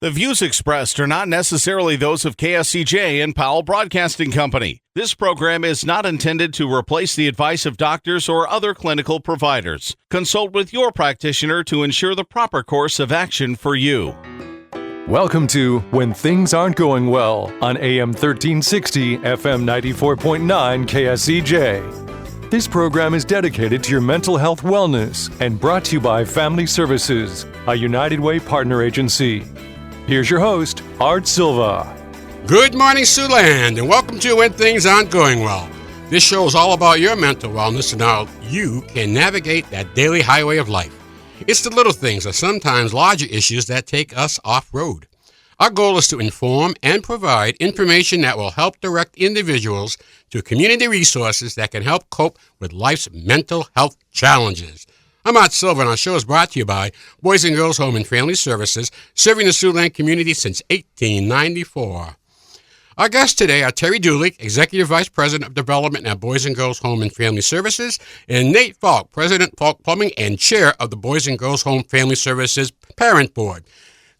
The views expressed are not necessarily those of KSCJ and Powell Broadcasting Company. This program is not intended to replace the advice of doctors or other clinical providers. Consult with your practitioner to ensure the proper course of action for you. Welcome to When Things Aren't Going Well on AM 1360, FM 94.9 KSCJ. This program is dedicated to your mental health wellness and brought to you by Family Services, a United Way partner agency. Here's your host, Art Silva. Good morning, Siouxland, and welcome to When Things Aren't Going Well. This show is all about your mental wellness and how you can navigate that daily highway of life. It's the little things or sometimes larger issues that take us off-road. Our goal is to inform and provide information that will help direct individuals to community resources that can help cope with life's mental health challenges. I'm Art Silva, and our show is brought to you by Boys and Girls Home and Family Services, serving the Siouxland community since 1894. Our guests today are Terry Dooley, Executive Vice President of Development at Boys and Girls Home and Family Services, and Nate Falk, President, Falk Plumbing, and Chair of the Boys and Girls Home Family Services Parent Board.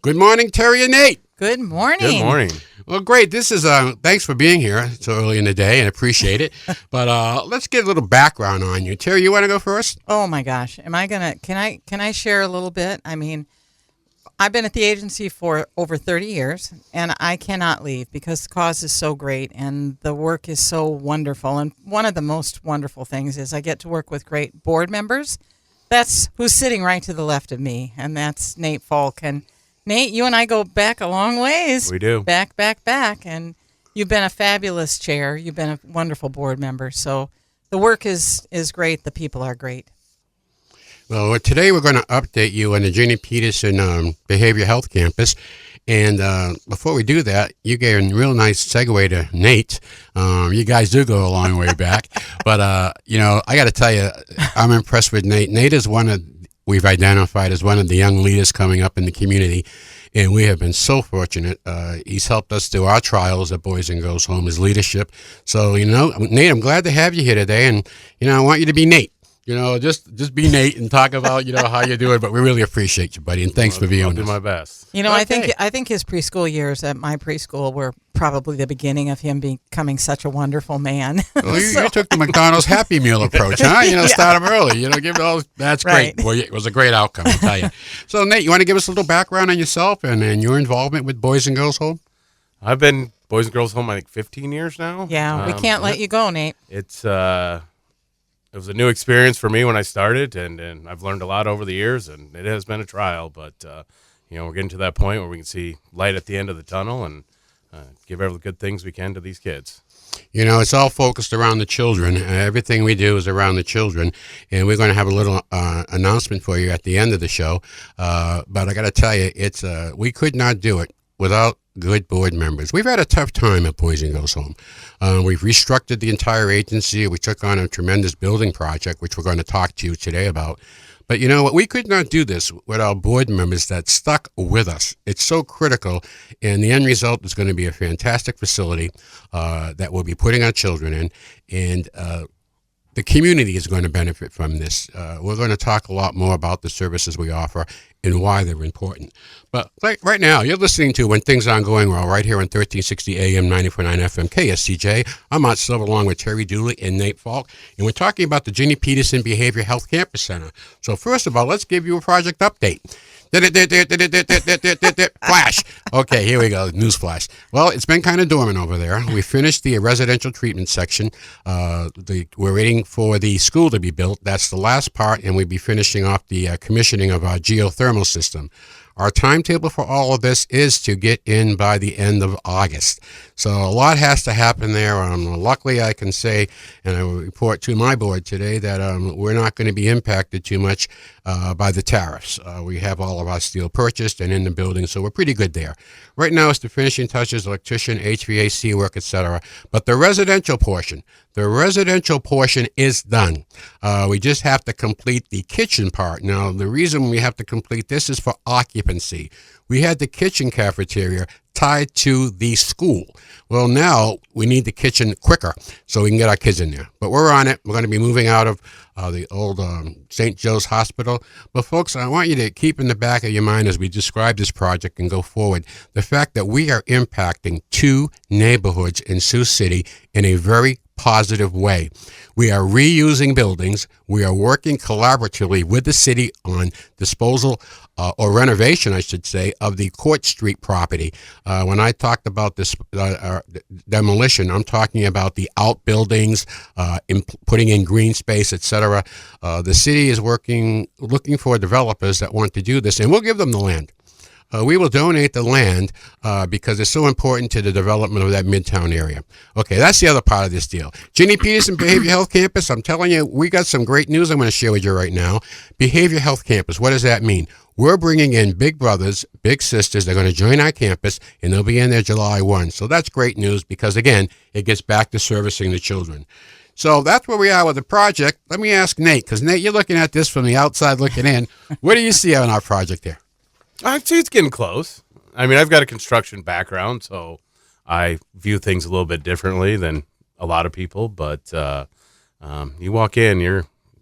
Good morning, Terry and Nate. Good morning. Good morning. Well, great. This is thanks for being here so early in the day, and appreciate it. But let's get a little background on you. Terry, you want to go first? Oh my gosh, can I share a little bit? I mean, I've been at the agency for over 30 years, and I cannot leave because the cause is so great and the work is so wonderful. And one of the most wonderful things is I get to work with great board members. That's who's sitting right to the left of me, and that's Nate Falk. And Nate, you and I go back a long ways. We do. Back. And you've been a fabulous chair. You've been a wonderful board member. So the work is great. The people are great. Well, today we're going to update you on the Ginny Peterson Behavioral Health Campus. And before we do that, you gave a real nice segue to Nate. You guys do go a long way back. But, I got to tell you, I'm impressed with Nate. Nate is we've identified as one of the young leaders coming up in the community, and we have been so fortunate. He's helped us through our trials at Boys and Girls Home, his leadership. So, Nate, I'm glad to have you here today, and, I want you to be Nate. Just be Nate and talk about, how you're doing, but we really appreciate you, buddy, and thanks for being with us. I'll do my best. Okay. I think his preschool years at my preschool were probably the beginning of him becoming such a wonderful man. Well, you took the McDonald's Happy Meal approach, huh? Start him early. Give it all. That's right. Great. Boy, it was a great outcome, I'll tell you. So, Nate, you want to give us a little background on yourself and your involvement with Boys and Girls Home? I've been Boys and Girls Home, I think, 15 years now. Yeah, we can't let you go, Nate. It was a new experience for me when I started, and I've learned a lot over the years, and it has been a trial, but, we're getting to that point where we can see light at the end of the tunnel and give every good things we can to these kids. It's all focused around the children. Everything we do is around the children, and we're going to have a little announcement for you at the end of the show, but I got to tell you, we could not do it without good board members. We've had a tough time at Boys and Girls Home. We've restructured the entire agency. We took on a tremendous building project, which we're going to talk to you today about. But you know what? We could not do this without board members that stuck with us. It's so critical, and the end result is going to be a fantastic facility that we'll be putting our children in, and the community is going to benefit from this. We're going to talk a lot more about the services we offer and why they're important. But right now, you're listening to When Things Aren't Going Well, right here on 1360 AM, 94.9 FM, KSCJ. I'm Art Silva along with Terry Dooley and Nate Falk, and we're talking about the Ginny Peterson Behavioral Health Campus Center. So first of all, let's give you a project update. Flash. Okay, here we go. News flash. Well, it's been kind of dormant over there. We finished the residential treatment section. We're waiting for the school to be built. That's the last part, and we'll be finishing off the commissioning of our geothermal system. Our timetable for all of this is to get in by the end of August. So a lot has to happen there. Luckily, I can say, and I will report to my board today, that we're not going to be impacted too much by the tariffs. We have all of our steel purchased and in the building, so we're pretty good there. Right now, it's the finishing touches, electrician, HVAC work, etc. But the residential portion is done. We just have to complete the kitchen part. Now, the reason we have to complete this is for occupancy. We had the kitchen cafeteria tied to the school. Well, now we need the kitchen quicker so we can get our kids in there. But we're on it. We're going to be moving out of the old St. Joe's Hospital. But, folks, I want you to keep in the back of your mind as we describe this project and go forward the fact that we are impacting 2 neighborhoods in Sioux City in a very positive way. We are reusing buildings. We are working collaboratively with the city on disposal or renovation, I should say, of the Court Street property. When I talked about this demolition, I'm talking about the outbuildings, putting in green space, etc. The city is looking for developers that want to do this, and we'll give them the land. We will donate the land because it's so important to the development of that Midtown area. Okay, that's the other part of this deal. Ginny Peterson Behavioral Health Campus, I'm telling you, we got some great news I'm going to share with you right now. Behavioral Health Campus, what does that mean? We're bringing in big brothers, big sisters. They're going to join our campus, and they'll be in there July 1. So that's great news because, again, it gets back to servicing the children. So that's where we are with the project. Let me ask Nate, because, Nate, you're looking at this from the outside looking in. What do you see on our project here? I'd say it's getting close. I mean, I've got a construction background, so I view things a little bit differently than a lot of people. But you walk in,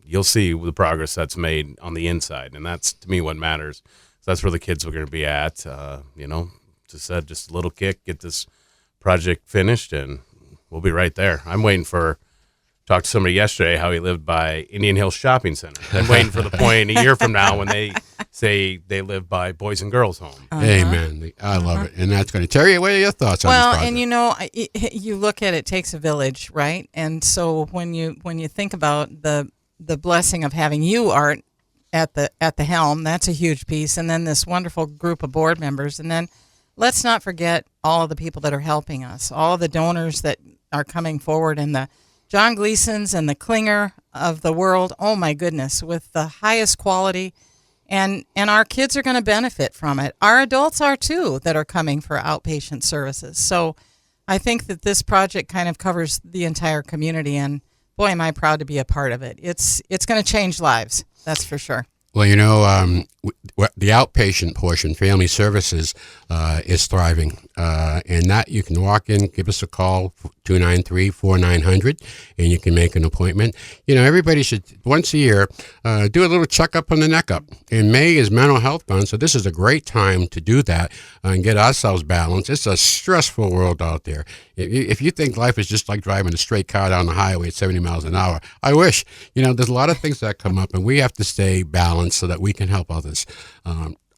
you'll see the progress that's made on the inside, and that's, to me, what matters. So that's where the kids are going to be at. Just a little kick, get this project finished, and we'll be right there. I'm waiting for. Talked to somebody yesterday how he lived by Indian Hills Shopping Center. I'm waiting for the point a year from now when they say they live by Boys and Girls Home. Amen. I love it. And that's going to. Terry, what are your thoughts on this project? Well, and you look at it takes a village, right? And so when you think about the blessing of having you, Art, at the helm, that's a huge piece. And then this wonderful group of board members. And then let's not forget all of the people that are helping us, all of the donors that are coming forward, and the John Gleason's and the Klinger of the world, oh my goodness, with the highest quality, and our kids are going to benefit from it. Our adults are too, that are coming for outpatient services. So I think that this project kind of covers the entire community, and boy, am I proud to be a part of it. It's going to change lives, that's for sure. Well, the outpatient portion, family services, is thriving. And that you can walk in, give us a call, 293-4900, and you can make an appointment. Everybody should, once a year, do a little checkup on the neck up. And May is Mental Health Month, so this is a great time to do that and get ourselves balanced. It's a stressful world out there. If you think life is just like driving a straight car down the highway at 70 miles an hour, I wish. There's a lot of things that come up, and we have to stay balanced so that we can help others.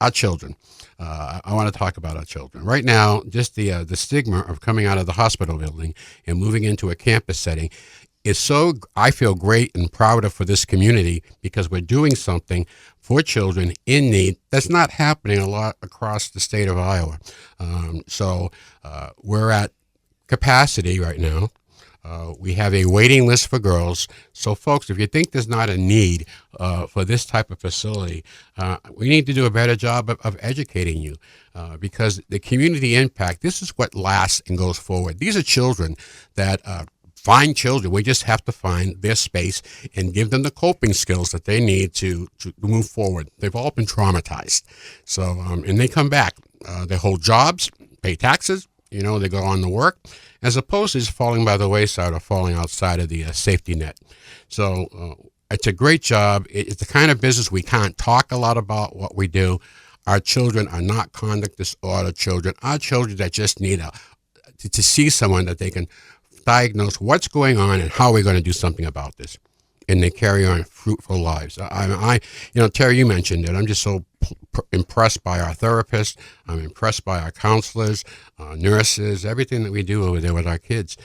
Our children. I want to talk about our children. Right now, just the stigma of coming out of the hospital building and moving into a campus setting is so, I feel great and proud of for this community because we're doing something for children in need that's not happening a lot across the state of Iowa. So we're at capacity right now. We have a waiting list for girls. So, folks, if you think there's not a need for this type of facility, we need to do a better job of educating you because the community impact, this is what lasts and goes forward. These are children that find children. We just have to find their space and give them the coping skills that they need to move forward. They've all been traumatized. So, and they come back. They hold jobs, pay taxes, they go on to work, as opposed to just falling by the wayside or falling outside of the safety net. So it's a great job. It's the kind of business we can't talk a lot about what we do. Our children are not conduct disorder children. Our children that just need to see someone that they can diagnose what's going on and how we're going to do something about this. And they carry on fruitful lives. Terry, you mentioned it. I'm just so impressed by our therapists. I'm impressed by our counselors, nurses, everything that we do over there with our kids.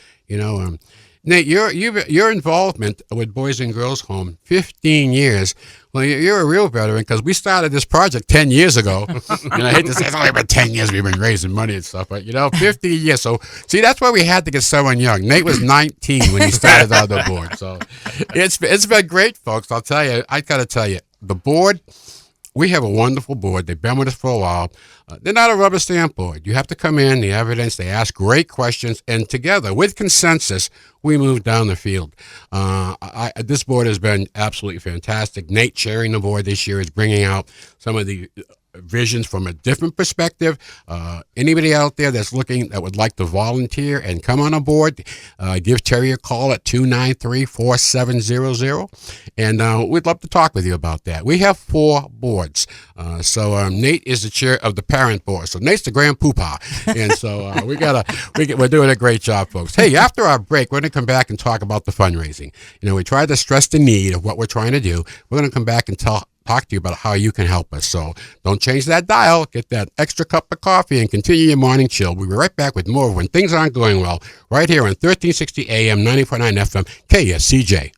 Nate, your involvement with Boys and Girls Home, 15 years. Well, you're a real veteran because we started this project 10 years ago. And I hate to say it's only been 10 years we've been raising money and stuff, but 15 years. So, see, that's why we had to get someone young. Nate was 19 when he started on the board. So it's been great, folks. I'll tell you, I got to tell you, the board, we have a wonderful board. They've been with us for a while. They're not a rubber stamp board. You have to come in, the evidence, they ask great questions, and together, with consensus, we move down the field. This board has been absolutely fantastic. Nate chairing the board this year is bringing out some of the visions from a different perspective. Anybody out there that would like to volunteer and come on aboard, give Terry a call at 293-4700, and we'd love to talk with you about that. We have 4 boards. So Nate is the chair of the parent board. So Nate's the grand poopah. And so we're doing a great job, folks. Hey, after our break, we're going to come back and talk about the fundraising. We tried to stress the need of what we're trying to do. We're going to come back and talk to you about how you can help us. So don't change that dial. Get that extra cup of coffee and continue your morning chill. We'll be right back with more When Things Aren't Going Well, right here on 1360 AM, 94.9 FM, KSCJ.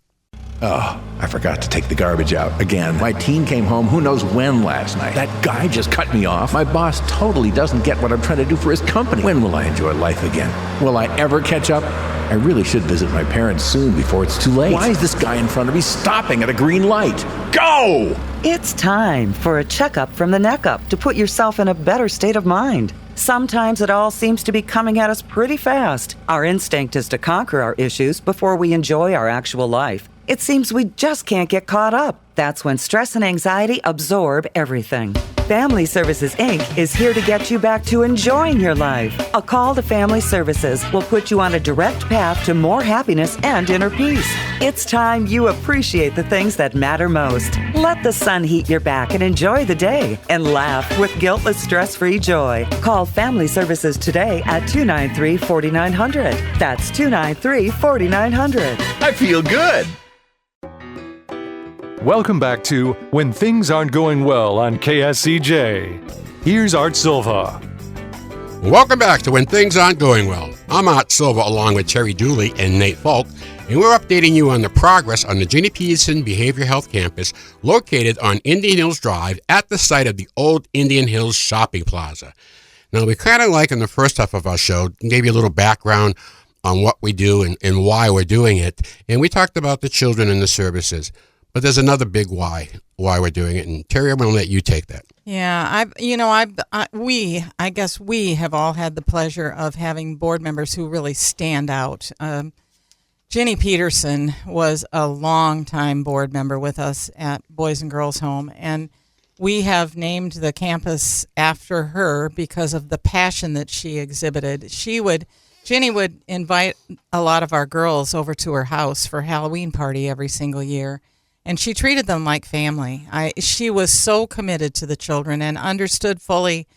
Oh, I forgot to take the garbage out again. My teen came home who knows when last night. That guy just cut me off. My boss totally doesn't get what I'm trying to do for his company. When will I enjoy life again? Will I ever catch up? I really should visit my parents soon before it's too late. Why is this guy in front of me stopping at a green light? Go! It's time for a checkup from the neck up to put yourself in a better state of mind. Sometimes it all seems to be coming at us pretty fast. Our instinct is to conquer our issues before we enjoy our actual life. It seems we just can't get caught up. That's when stress and anxiety absorb everything. Family Services, Inc. is here to get you back to enjoying your life. A call to Family Services will put you on a direct path to more happiness and inner peace. It's time you appreciate the things that matter most. Let the sun heat your back and enjoy the day and laugh with guiltless, stress-free joy. Call Family Services today at 293-4900. That's 293-4900. I feel good. Welcome back to When Things Aren't Going Well on KSCJ. Here's Art Silva. Welcome back to When Things Aren't Going Well. I'm Art Silva along with Terry Dooley and Nate Falk, and we're updating you on the progress on the Ginny Peterson Behavioral Health Campus located on Indian Hills Drive at the site of the old Indian Hills Shopping Plaza. Now, we kind of like in the first half of our show, gave you a little background on what we do and why we're doing it, and we talked about the children and the services. But there's another big why we're doing it, and Terry, I'm going to let you take that. Yeah, I guess we have all had the pleasure of having board members who really stand out. Ginny Peterson was a longtime board member with us at Boys and Girls Home, and we have named the campus after her because of the passion that she exhibited. Ginny would invite a lot of our girls over to her house for Halloween party every single year. And she treated them like family. She was so committed to the children and understood fully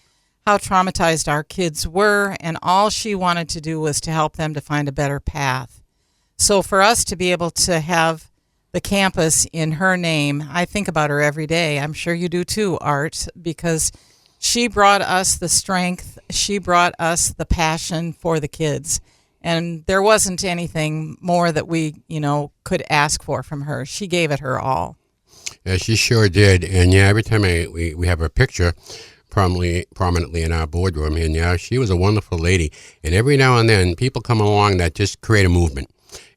how traumatized our kids were, and all she wanted to do was to help them to find a better path. So for us to be able to have the campus in her name, I think about her every day. I'm sure you do too, Art, because she brought us the strength. She brought us the passion for the kids. And there wasn't anything more that we, could ask for from her. She gave it her all. Yeah, she sure did. And yeah, every time we have her picture prominently in our boardroom, and yeah, she was a wonderful lady. And every now and then, people come along that just create a movement.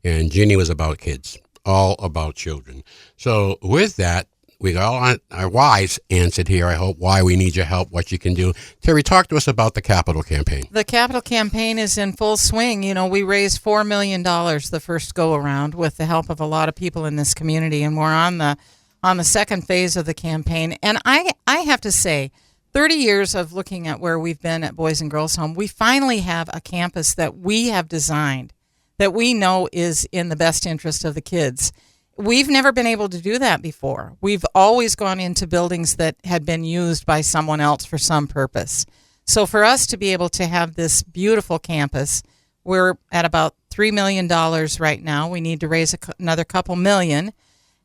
And Ginny was about kids, all about children. So with that, we all our whys answered here, I hope, why we need your help, what you can do. Terry, talk to us about the capital campaign. The capital campaign is in full swing. We raised $4 million the first go-around with the help of a lot of people in this community, and we're on the second phase of the campaign. And I have to say, 30 years of looking at where we've been at Boys and Girls Home, we finally have a campus that we have designed that we know is in the best interest of the kids. We've never been able to do that before. We've always gone into buildings that had been used by someone else for some purpose. So for us to be able to have this beautiful campus, we're at about $3 million right now. We need to raise another couple million.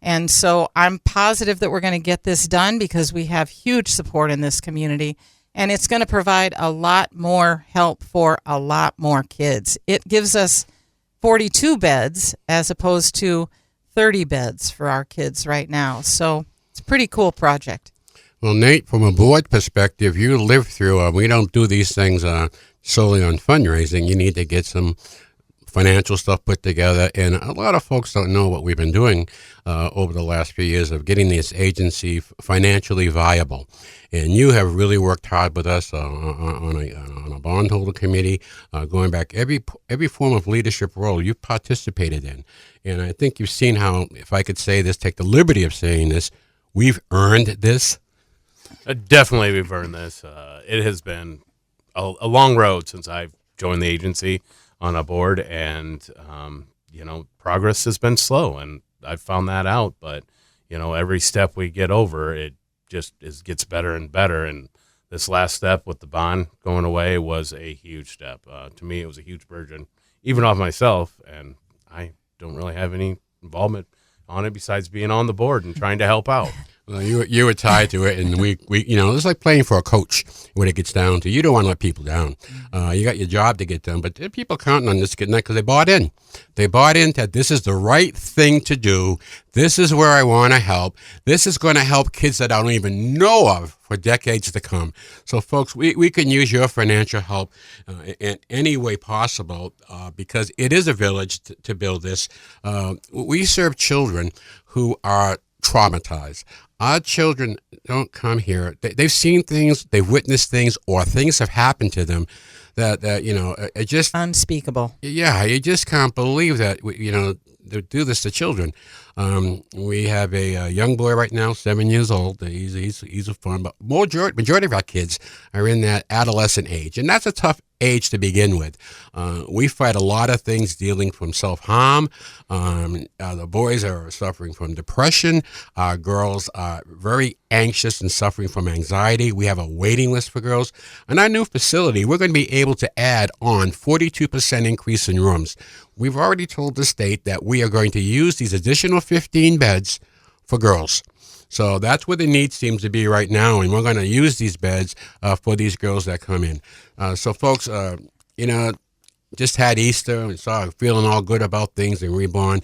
And so I'm positive that we're going to get this done because we have huge support in this community. And it's going to provide a lot more help for a lot more kids. It gives us 42 beds as opposed to 30 beds for our kids right now. So it's a pretty cool project. Well, Nate, from a board perspective, you lived through, we don't do these things solely on fundraising. You need to get some financial stuff put together. And a lot of folks don't know what we've been doing over the last few years of getting this agency financially viable. And you have really worked hard with us on a bondholder committee, going back every form of leadership role you've participated in. And I think you've seen how, if I could say this, take the liberty of saying this, we've earned this. Definitely, we've earned this. It has been a long road since I've joined the agency on a board, and progress has been slow, and I've found that out. But every step we get over, it just gets better and better. And this last step with the bond going away was a huge step. To me, it was a huge burden, even off myself, and I don't really have any involvement on it besides being on the board and trying to help out. Well, you were tied to it, and we it's like playing for a coach when it gets down to you don't want to let people down. You got your job to get done, but there are people counting on this getting that because they bought in. They bought in that this is the right thing to do. This is where I want to help. This is going to help kids that I don't even know of for decades to come. So, folks, we can use your financial help in any way possible because it is a village to build this. We serve children who are traumatized. Our children don't come here. They've seen things, they've witnessed things, or things have happened to them that it just unspeakable. Yeah, you just can't believe that they do this to children. We have a young boy right now, 7 years old. He's a fun, but majority of our kids are in that adolescent age, and that's a tough age to begin with. We fight a lot of things dealing from self-harm. The boys are suffering from depression. Our girls are very anxious and suffering from anxiety. We have a waiting list for girls. In our new facility, we're going to be able to add on 42% increase in rooms. We've already told the state that we are going to use these additional 15 beds for girls. So that's where the need seems to be right now, and we're going to use these beds for these girls that come in. So, folks, just had Easter and feeling all good about things and reborn.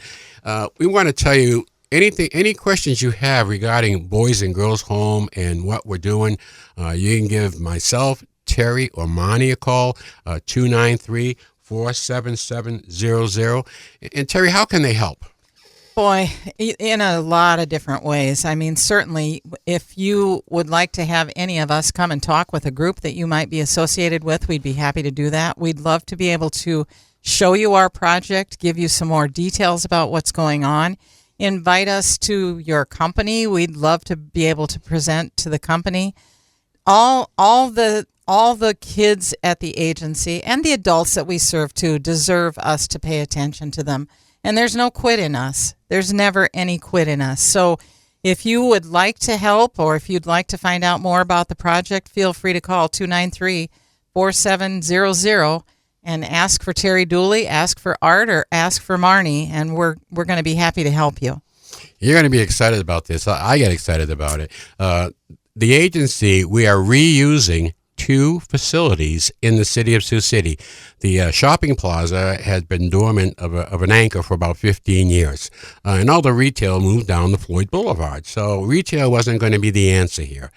We want to tell you any questions you have regarding Boys and Girls Home and what we're doing. You can give myself, Terry, or Monty a call, 293-477-00. And Terry, how can they help? Boy, in a lot of different ways. I mean, certainly, if you would like to have any of us come and talk with a group that you might be associated with, we'd be happy to do that. We'd love to be able to show you our project, give you some more details about what's going on. Invite us to your company. We'd love to be able to present to the company. All the kids at the agency and the adults that we serve to deserve us to pay attention to them. And there's no quit in us. There's never any quit in us. So if you would like to help or if you'd like to find out more about the project, feel free to call 293-4700 and ask for Terry Dooley, ask for Art, or ask for Marnie, and we're going to be happy to help you. You're going to be excited about this. I get excited about it. The agency, we are reusing 2 facilities in the city of Sioux City. The shopping plaza has been dormant of an anchor for about 15 years. And all the retail moved down the Floyd Boulevard. So retail wasn't going to be the answer here.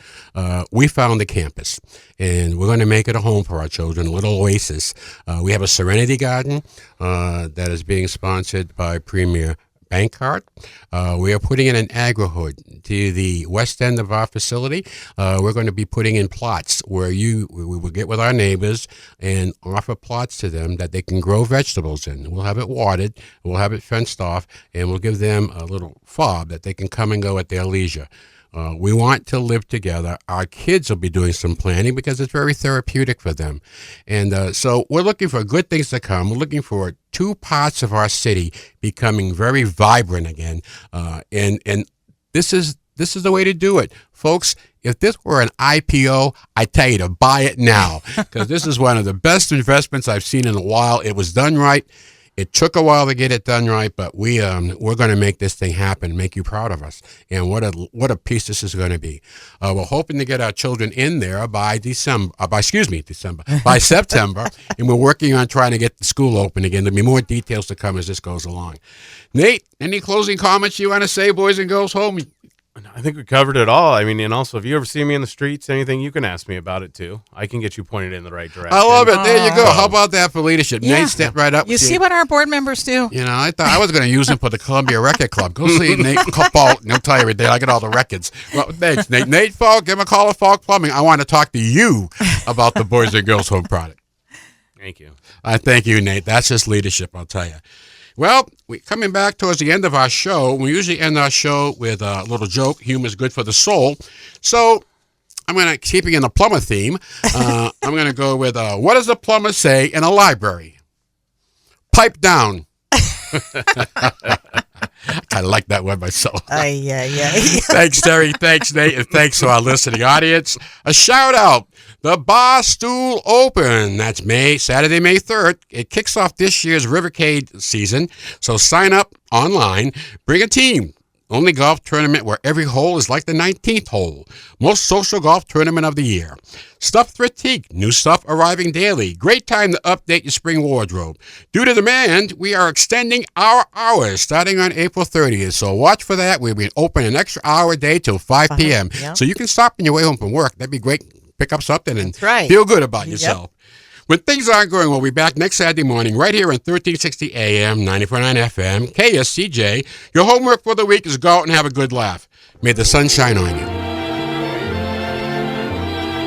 We found the campus, and we're going to make it a home for our children, a little oasis. We have a Serenity Garden that is being sponsored by Premier Bankcard. We are putting in an agri-hood to the west end of our facility. We're going to be putting in plots where we will get with our neighbors and offer plots to them that they can grow vegetables in. We'll have it watered, we'll have it fenced off, and we'll give them a little fob that they can come and go at their leisure. We want to live together. Our kids will be doing some planning because it's very therapeutic for them. And so we're looking for good things to come. We're looking for 2 parts of our city becoming very vibrant again. And this is the way to do it. Folks, if this were an IPO, I tell you to buy it now because this is one of the best investments I've seen in a while. It was done right. It took a while to get it done right, but we're going to make this thing happen, make you proud of us. And what a piece this is going to be. We're hoping to get our children in there by September, and we're working on trying to get the school open again. There'll be more details to come as this goes along. Nate, any closing comments you want to say, Boys and Girls Home? I think we covered it all. I mean, and also, if you ever see me in the streets, anything, you can ask me about it, too. I can get you pointed in the right direction. I love it. There you go. How about that for leadership? Yeah. Nate stepped right up. You see what our board members do? I thought I was going to use him for the Columbia Record Club. Go see Nate Falk, and he'll tell you every day. I get all the records. Well, thanks, Nate. Nate Falk, give him a call at Falk Plumbing. I want to talk to you about the Boys and Girls Home product. Thank you. I thank you, Nate. That's just leadership, I'll tell you. Well, we're coming back towards the end of our show. We usually end our show with a little joke. Humor is good for the soul. So I'm going to, keeping in the plumber theme, I'm going to go with, what does the plumber say in a library? Pipe down. I kind of like that one myself. Thanks, Terry. Thanks, Nate. And thanks to our listening audience. A shout out. The Bar Stool Open. That's Saturday, May 3rd. It kicks off this year's Rivercade season. So sign up online. Bring a team. Only golf tournament where every hole is like the 19th hole. Most social golf tournament of the year. Stuff Critique. New stuff arriving daily. Great time to update your spring wardrobe. Due to demand, we are extending our hours starting on April 30th. So watch for that. We'll be open an extra hour a day till 5 p.m. Yep. So you can stop on your way home from work. That'd be great. Pick up something and right. feel good about yourself. When things aren't going well, we'll be back next Saturday morning right here on 1360 AM, 94.9 FM, KSCJ. Your homework for the week is go out and have a good laugh. May the sun shine on you.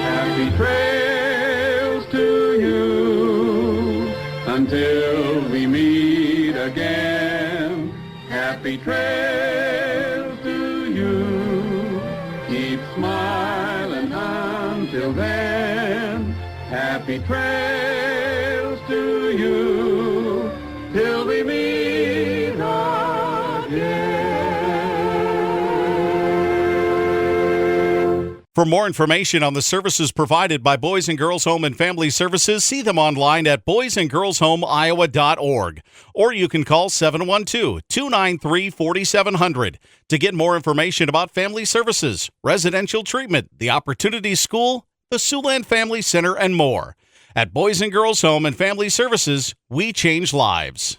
Happy trails to you until we meet again. Happy trails to you. Keep smiling until then. Happy trails to you till we meet again. For more information on the services provided by Boys and Girls Home and Family Services, see them online at boysandgirlshomeiowa.org. Or you can call 712-293-4700 to get more information about family services, residential treatment, the Opportunity School, the Siouxland Family Center, and more. At Boys and Girls Home and Family Services, we change lives.